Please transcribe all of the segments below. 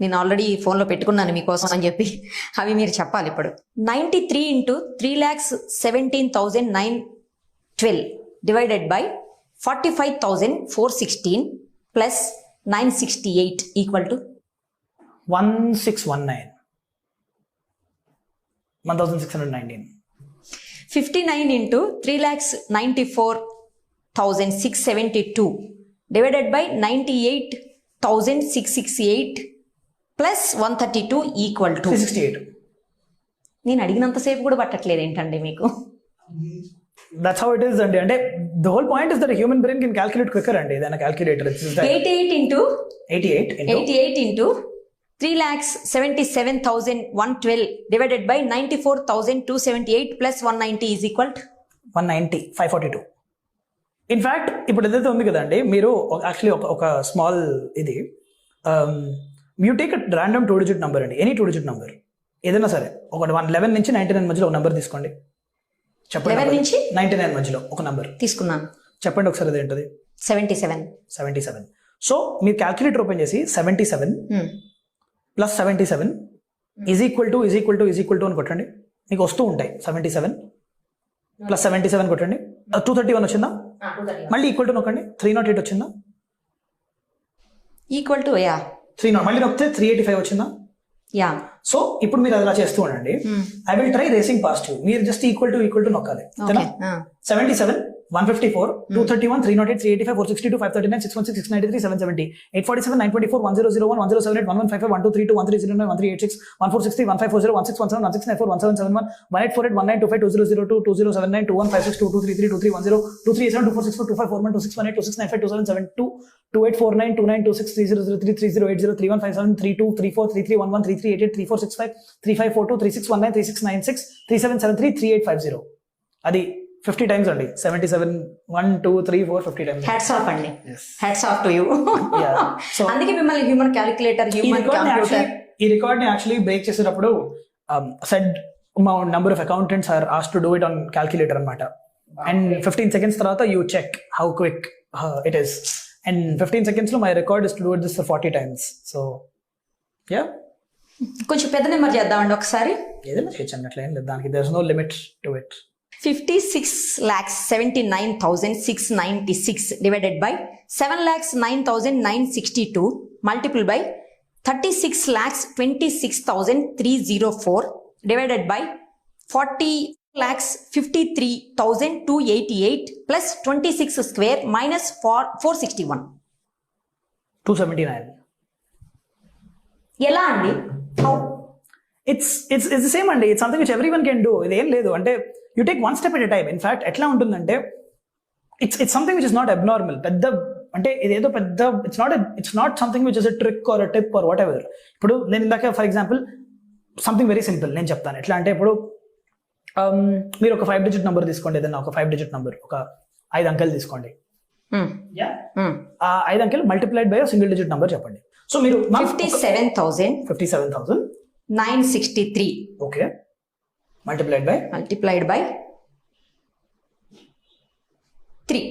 నేను ఆల్రెడీ ఫోన్లో పెట్టుకున్నాను మీకోసం అని చెప్పి, అవి మీరు చెప్పాలి ఇప్పుడు. 93 into 3,17,912 divided by 45,416 plus 968 equal to 1619. 1619. 59 into 3,94,672 divided by 98,668 plus 132 equal to 368. నేను అడిగినంతసేపు కూడా పట్టట్లేదు ఏంటండి మీకు? That's how it is అండి. అంటే the whole point is that a human brain can calculate quicker అండి than a calculator. 88 into 88 into 3,77,112 divided by 94,278 plus 190 is equal to 190, 542. In fact ఇప్పుడు ఏదైతే ఉంది కదండి, మీరు యాక్చువల్లీ ఒక స్మాల్ ఇది you take random 2-digit number అండి, ఎనీ 2-digit నెంబర్ ఏదైనా సరే, ఒక 11 నుంచి 99 మధ్యలో ఒక నెంబర్ తీసుకోండి. చెప్పండి. 11 నుంచి 99 మధ్యలో ఒక నెంబర్ తీసుకున్నాను, చెప్పండి ఒకసారి. అదేంటది? 77. సో మీరు క్యాల్కులేటర్ ఓపెన్ చేసి 77 ప్లస్ 77 ఈజ్ ఈక్వల్ టు అని కొట్టండి, మీకు వస్తూ ఉంటాయి. 77 ప్లస్ 77 కొట్టండి, 231 వచ్చిందా? మళ్ళీ ఈక్వల్ టు నొక్కండి, 308 వచ్చిందా? ఈక్వల్ టు 3 మళ్ళీ నొక్కితే 385 వచ్చిందా? సో ఇప్పుడు మీరు అలా చేస్తూ ఉండండి. I will try racing past you. మీరు జస్ట్ ఈక్వల్ టు నొక్కాలి. 77 154 231 308 385 462 539 616 693 770 847 924 1001 1078 1155 1232 1309 1386 1460 1540 1617 1694 1771 1848 1925 2002 2079 2156 2233 2310 2387 2464 2541 2618 2695 2772 2849 2926 3003 3080 3157 32 34 3311 3388 3465 3542 3619 3696 3773 3850. అది 50 times అండి. 77 1 2 3 4 50 times. హ్యాట్స్ ఆఫ్ అండి. Hats off to you. అందుకే మిమ్మల్ని హ్యూమన్ క్యాలిక్యులేటర్, హ్యూమన్ కంప్యూటర్. ఈ రికార్డ్ ని యాక్చువల్లీ బ్రేక్ చేసేటప్పుడు said number of accountants are asked to do it on calculator అన్నమాట. అండ్ 15 seconds తర్వాత you check how quick it is. And 15 seconds లో my record is to do it this for 40 times. So yeah, కొంచెం పెద్ద number చేద్దామండి ఒకసారి. ఏదైనా చేయొచ్చు అట్లా ఏం లేదు, దానికి there is no limit to it. 56,79,696 divided by 7,09,962 multiplied by 36,26,304 divided by 40,53,288 plus 26 square minus 461. 279. ఎలా అండి? How? It's the same అండి. It's something which everyone can do. ఇదేం లేదు అంటే you take one step at a time. In fact, ఎట్లా ఉంటుందంటే it's something which is not abnormal. పెద్ద అంటే ఇదేదో పెద్ద it's not something which is a trick or a tip or whatever. ఇప్పుడు నేను ఇందాక for example something very simple నేను చెప్తాను. ఎట్లా అంటే ఇప్పుడు మీరు ఒక 5-digit నెంబర్ తీసుకోండి, ఏదైనా ఒక 5-digit నెంబర్, ఒక 5 అంకెలు తీసుకోండి. ఆ 5 అంకెలు మల్టిప్లైడ్ బై సింగిల్-digit నెంబర్ చెప్పండి. సో మీరు 57,963. Okay, multiplied by 3.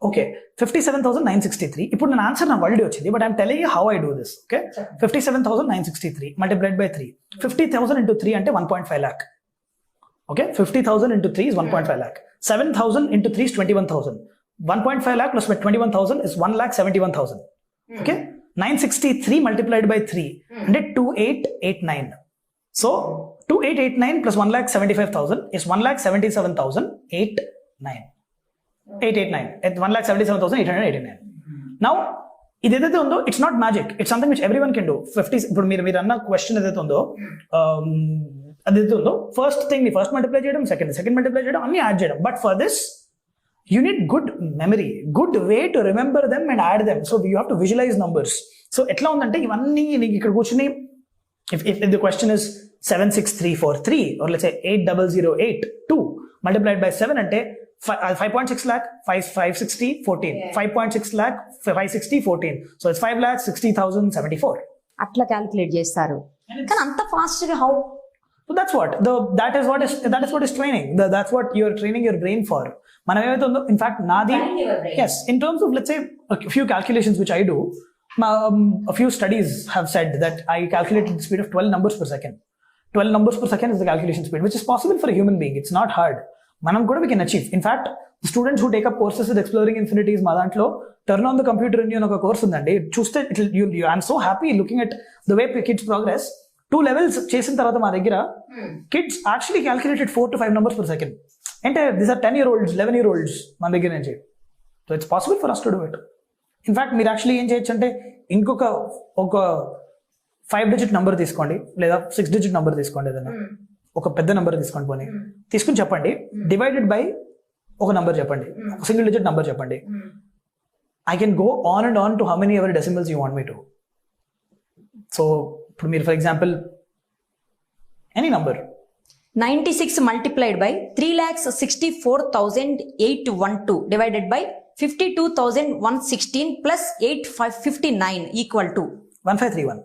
Okay, 57,963. ఇప్పుడు నా ఆన్సర్ నా ఆల్రెడీ వచ్చింది, but I'm telling you how I do this. Okay, 57,963 multiplied by 3. 50,000 into 3 అంటే 1.5 lakh. Okay, 50,000 into 3 is 1.5 lakh. 7,000 into 3 is 21,000. 1.5 lakh plus 21,000 is 1,71,000. Okay, 963 multiplied by 3 అంటే 2889. So 2889 plus 1,75,000 is 1,77,889. 1,77,889. Now ఇదేదైతే ఉందో it's not magic, it's something which every one can do. 50 ఇప్పుడు మీరు అన్న question ఏదైతే ఉందో అదైతే ఉందో ఫస్ట్ థింగ్ ని ఫస్ట్ మల్టిప్లై చేయడం, సెకండ్ మల్టిప్లై చేయడం, అన్ని యాడ్ చేయడం. But for this you need good memory, good way to remember them and add them. So you have to visualize numbers. So ఎట్లా ఉందంటే ఇవన్నీ నీకు ఇక్కడ కూర్చుని if the question is 76343 or let's say 8008 multiplied by 7 అంటే 5.6 lakh 560 14 5.6 lakh 560 14. So it's 5,60,074. అట్లా calculate చేస్తారు, కానీ అంత ఫాస్ట్ గా how? So that is what is training. That's what you're training your brain for. మనం ఏమైతే ఉందో, ఇన్ఫాక్ట్ నాది, yes, in terms of let's say a few calculations which I do, A few studies have said that I calculated the speed of 12 numbers per second. 12 numbers per second is the calculation speed, which is possible for a human being. It's not hard. Manam kuda we can achieve. In fact, the students who take up courses with Exploring Infinities మా దాంట్లో Turn on the Computer in You ఒక course ఉందండి. చూస్తే I'm so happy looking at the way kids progress. 2 levels చేసిన తర్వాత మా దగ్గర kids actually calculated 4 to 5 numbers per second. అంటే these are 10-year-olds, 11-year-olds మన దగ్గర నుంచి. So it's possible for us to do it. In fact, మీరు actually ఏం చేయొచ్చు అంటే ఇంకొక 5-digit నెంబర్ తీసుకోండి లేదా 6-digit నెంబర్ తీసుకోండి, ఏదైనా ఒక పెద్ద నెంబర్ తీసుకోండి, పోనీ తీసుకుని చెప్పండి డివైడెడ్ బై ఒక నెంబర్ చెప్పండి, ఒక సింగిల్ డిజిట్ నెంబర్ చెప్పండి. I can go on and on to how many ever decimals you want me to. So ఇప్పుడు మీరు for example any number 96 multiplied by 3,64,812 divided by 52,116 plus 859 equal to 1531.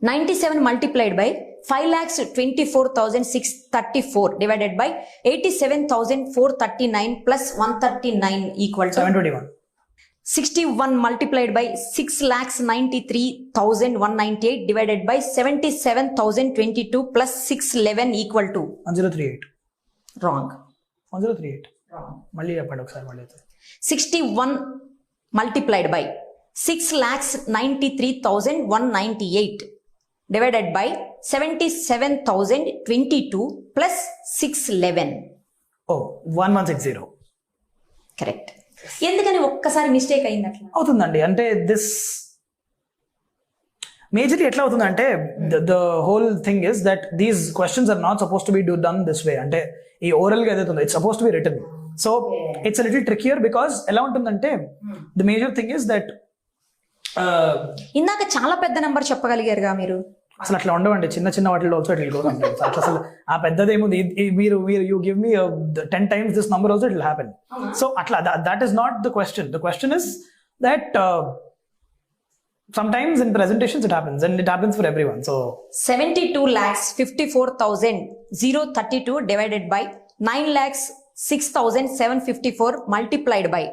97 multiplied by 5,24,634 divided by 87,439 plus 139 equal to 721. 61 multiplied by 6,93,198 divided by 77,022 plus 611 equal to 1038. wrong. 1038. మళ్ళీ చెప్పండి ఒకసారి. మళ్ళీ 61 multiplied by 6,93,198 divided by 77,022 plus 611. Oh 1160. Correct. ఎందుకని ఒక్కసారి mistake అయింది అట్లా అవుతుందండి. అంటే దిస్ మేజర్లీ ఎట్లా అవుతుందంటే the whole thing is that these questions are not suppose to be done this way. అంటే ఈ ఓరల్ గా ఏదైతే ఉందో it's suppose to be written. So it's a little trickier because ఎలా ఉంటుందంటే the major thing is that ఇందాక చాలా పెద్ద నెంబర్ చెప్పగలిగారుగా మీరు. అసలు అట్లా ఉండవండి, చిన్న చిన్న వాటిలో ఆల్సో ఇట్ విల్ గో. అసలు ఆ పెద్దదేముంది, మీరు you give me 10 times this number also it will happen. So atla that is not the question. The question is that sometimes in presentations it happens and it happens for everyone. So 72,54,032 divided by 9,06,754 multiplied by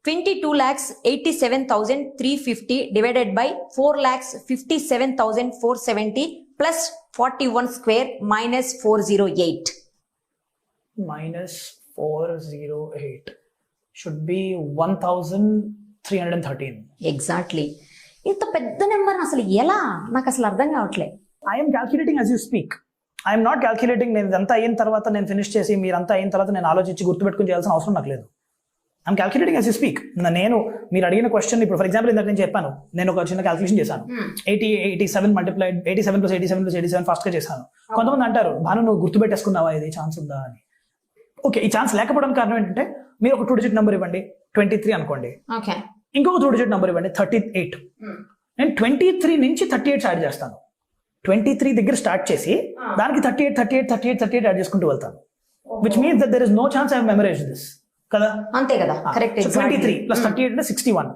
22,87,350 divided by 4,57,470 plus 41 square minus 408. minus 408 should be 1,313. Exactly. ఇంత పెద్ద number అసలు ఎలా, నాకు అసలు అర్థం కావట్లే. I am calculating as you speak. I am not calculating నేను ఇదంతా అయిన తర్వాత నేను ఫినిష్ చేసి మీరంతా అయిన తర్వాత నేను ఆలోచించి గుర్తుపెట్టుకుని చేయాల్సిన అవసరం నాకు లేదు. I'm calculating as you speak. నేను మీరు అడిగిన క్వశ్చన్ ఇప్పుడు ఫర్ ఎగ్జాంపుల్ ఇందాక నేను చెప్పాను, నేను ఒక చిన్న క్యాల్కులేషన్ చేశాను. 87 మల్టిప్లైడ్ 87 + 87 + 87 ఫాస్ట్ గా చేశాను. కొంతమంది అంటారు భాను నువ్వు గుర్తుపెట్టేసుకున్నావా, ఇది ఛాన్స్ ఉందా అని. ఓకే, ఈ ఛాన్స్ లేకపోవడానికి కారణం ఏంటంటే మీరు ఒక 2-digit నెంబర్ ఇవ్వండి, 23 అనుకోండి, ఇంకొక 2-digit నెంబర్ ఇవ్వండి 38. నేను 23 నుంచి 38 యాడ్ చేస్తాను. 23 దగ్గర స్టార్ట్ చేసి దానికి 38 యాడ్ చేసుకుంటూ వెళ్తాను. Which means that there is no chance I have memorised this కదా. అంతే కదా, కరెక్ట్. 23 + 38 అంటే 61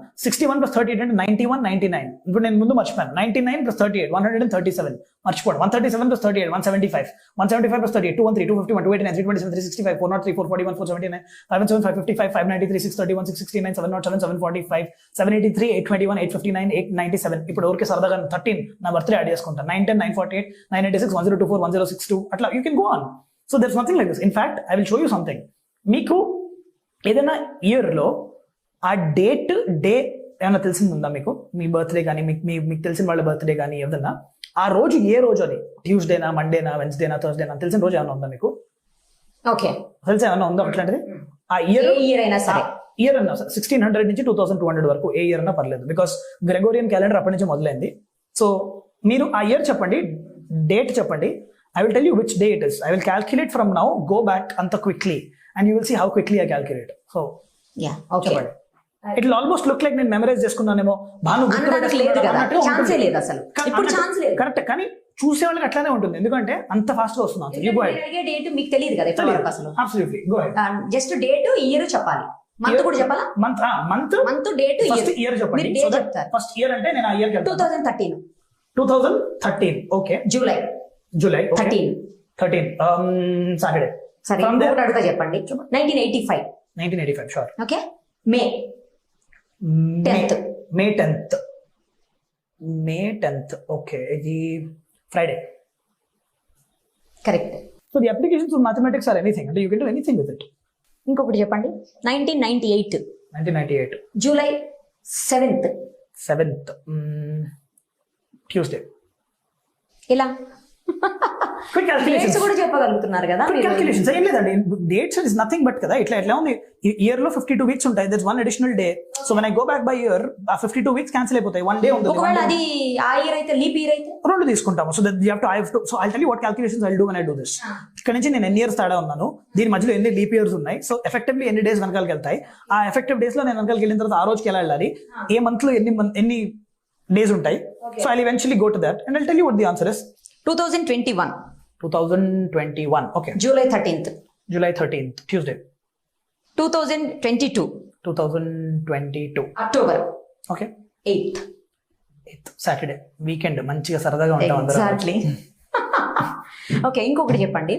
+ 38 అంటే 91, 99. ఇప్పుడు నేను ముందు మర్చిపోయాను. 99 + 38 137 మర్చిపోండి. 137 + 38 175 175 + 38 213 251 289 327 365 403 441 479 517 555 593 631 669 707 745 783 821 859 897. ఇప్పుడు ఊరికే సరదాగా 13 నా బర్త్డే యాడ్ చేసుకుంటాను. 910 948 986 1024 1062 అట్లా you can go on. So there is nothing like this. In fact I will show you something. మీకు ఏదైనా ఇయర్లో ఆ డే ఏమైనా తెలిసిందా మీకు? మీ బర్త్డే కానీ మీకు తెలిసిన వాళ్ళ బర్త్డే కానీ ఏదన్నా ఆ రోజు ఏ రోజు, అది ట్యూస్డేనా, మండేనా, వెన్స్డేనా, థర్స్డేనా తెలిసిన రోజు ఏమైనా ఉందా మీకు? ఓకే, తెలిసి ఏమైనా ఉందా అట్లాంటిది? ఆ ఇయర్ అయినా సరే, ఇయర్ అన్నా 1600 నుంచి 2200 వరకు ఏ ఇయర్ అన్నా పర్లేదు, బికాస్ గ్రెగోరియన్ క్యాలెండర్ అప్పటి నుంచి మొదలైంది. సో మీరు ఆ ఇయర్ చెప్పండి, డేట్ చెప్పండి. I will tell you which day it is. I will calculate from now, go back anta quickly, and you will see how quickly I calculate. So yeah, okay. It will almost look like నేను memorise చేసుకున్నానేమో. Bhanu ఛాన్సే లేదు అసలు, ఇప్పుడు chance లేదు. Correct, కానీ చూసే వాళ్ళకి అట్లానే ఉంటుంది, ఎందుకంటే అంత ఫాస్ట్ గా వస్తుంది. డేట్ మీకు తెలియదు కదా ఇప్పుడు అసలు. Absolutely, go ahead. Just date, year చెప్పాలి, మంత్ కూడా చెప్పాలా? మంత్ డేట్, ఇయర్ చెప్పండి. ఫస్ట్ ఇయర్ అంటే నేను ఆ ఇయర్ 2013. Okay, July 13 Saturday. సరే, అడుగుతా చెప్పండి. 1985 sure. Okay, May 10th. May 10th. Okay, ఇది Friday. Correct. So the applications of mathematics are anything, అంటే you can do anything with it. ఇంకొకటి చెప్పండి. 1998 జూలై 7th. ట్యూస్డే. ఇలా క్విక్ క్యాల్కులేషన్స్ కూడా చెప్పగలుగుతున్నారు కదా. క్యాల్కులేషన్స్ ఏం లేదండి, డేట్స్ ఇస్ నథింగ్ బట్ కదా, ఇట్లా ఉంది. ఇయర్ లో 52 వీక్స్ ఉంటాయి, that's one additional day. So when I go back by year, ఆ 52 వీక్స్ క్యాన్సిల్ అయిపోతాయి, వన్ డే ఉంటుంది. ఒకవేళ అది ఆ ఇయర్ అయితే, లీప్ ఇయర్ అయితే రెండు తీసుకుంటాము. So that you have to so I tell you what calculations I will do when I do this. ఇక్కడ నుంచి నేను ఎన్ని ఇయర్స్ తేడా ఉన్నాను, దీని మధ్యలో ఎన్ని లీప్ ఇయర్స్ ఉన్నాయి, సో ఎఫెక్టివ్లీ ఎన్ని డేస్ వెనకాలకి వెళ్తాయి, ఆ ఎఫెక్టివ్ డేస్ లో నేను వెనకాలకి వెళ్ళిన తర్వాత ఆ రోజుకి ఎలా వెళ్ళాలి, ఏ మంత్ లో ఎన్ని డేస్ ఉంటాయి. So I eventually go to that and I tell you what the answer is. 2021 okay, July 13th Tuesday. 2022 October okay 8th Saturday, weekend, మంచిగా సరదాగా ఉంటాం అందరం. ఎగ్జాక్ట్లీ. ఓకే, ఇంకొకటి చెప్పండి.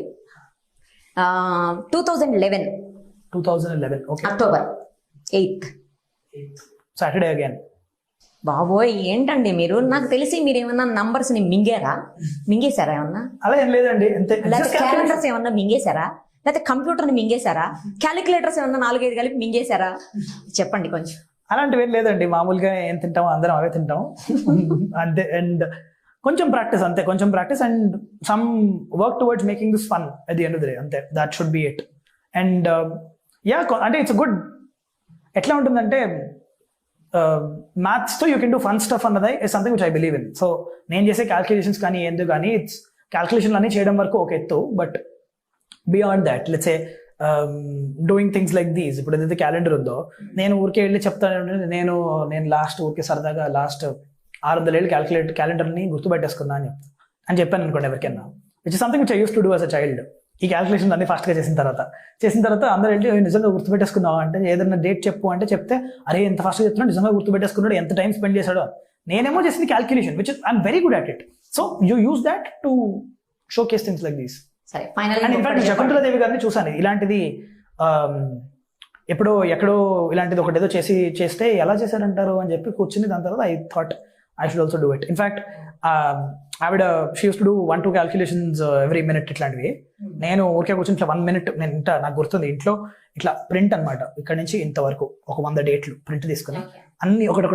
2011 okay, October 8th Saturday again. బాబోయ్, ఏంటండి మీరు, నాకు తెలిసి మీరు ఏమన్నా నంబర్స్ ని మింగేశారా ఏమన్నా? అలా ఏం లేదండి, అంతే. లేకపోతే క్యాలెండర్స్ ఏమన్నా మింగేశారా, లేకపోతే కంప్యూటర్ ని మింగేశారా, క్యాలిక్యులేటర్స్ ఏమన్నా 4-5 కలిపి మింగేశారా? చెప్పండి కొంచెం. అలాంటివి ఏం లేదండి, మామూలుగా ఏం తింటామో అందరం అవే తింటాం అంతే. అండ్ కొంచెం ప్రాక్టీస్ అంతే, కొంచెం practice and some work towards making this fun at the end of the day, అంతే. That should be it. And yeah, అంటే ఇట్స్ గుడ్. ఎట్లా ఉంటుందంటే మ్యాథ్స్ తో you can do fun stuff అన్నది is something which I believe in. So నేను చేసే calculations కానీ ఎందుకు కానీ, ఇట్స్ క్యాల్కులేషన్లు అన్ని చేయడం వరకు ఒక ఎత్తు, but beyond that let's say doing things like these. ఇప్పుడు ఏదైతే క్యాలెండర్ ఉందో, నేను ఊరికే వెళ్ళి చెప్తాను, నేను లాస్ట్ ఊరికే సరదాగా లాస్ట్ 600 ఏళ్ళు క్యాలెండర్ని గుర్తుపెట్టేసుకున్నా అని చెప్పాను అనుకోండి ఎవరికైనా, which is something which I use to do as a child. ఈ క్యాల్కులేషన్ అన్ని ఫాస్ట్గా చేసిన తర్వాత అందరూ ఏంటి నిజంగా గుర్తుపెట్టేసుకున్నావు అంటే, ఏదైనా డేట్ చెప్పు అంటే చెప్తే, అరే ఎంత ఫాస్ట్గా చెప్తున్నాడు, నిజంగా గుర్తుపెట్టేసుకున్నాడు, ఎంత టైం స్పెండ్ చేశాడో. నేనేమో చేసింది calculation which I'm very good at it. So you use that to show case things like these. సరే, ఫైనల్. అండ్ ఇన్ఫాక్ట్ శకుంతలాదేవి గారిని చూసాను ఇలాంటిది, ఎక్కడో ఇలాంటిది ఒకటి ఏదో చేస్తే ఎలా చేశారంటారు అని చెప్పి కూర్చుని, దాని తర్వాత I thought I should also do it. In fact ఆవిడ she use to do 1-2 calculations every minute ఇట్లాంటివి. నేను ఊరికే కూర్చొని ఇట్లా 1 minute, నేను నాకు గుర్తుంది ఇంట్లో ఇట్లా ప్రింట్ అనమాట, ఇక్కడ నుంచి ఇంతవరకు ఒక 100 డేట్లు ప్రింట్ తీసుకుని అన్ని ఒకటి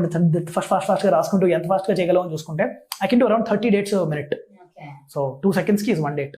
ఫాస్ట్ గా రాసుకుంటూ ఎంత ఫాస్ట్ గా చేయగలం అని చూసుకుంటే I can do around 30 dates a minute. So 2 seconds కి is 1 date.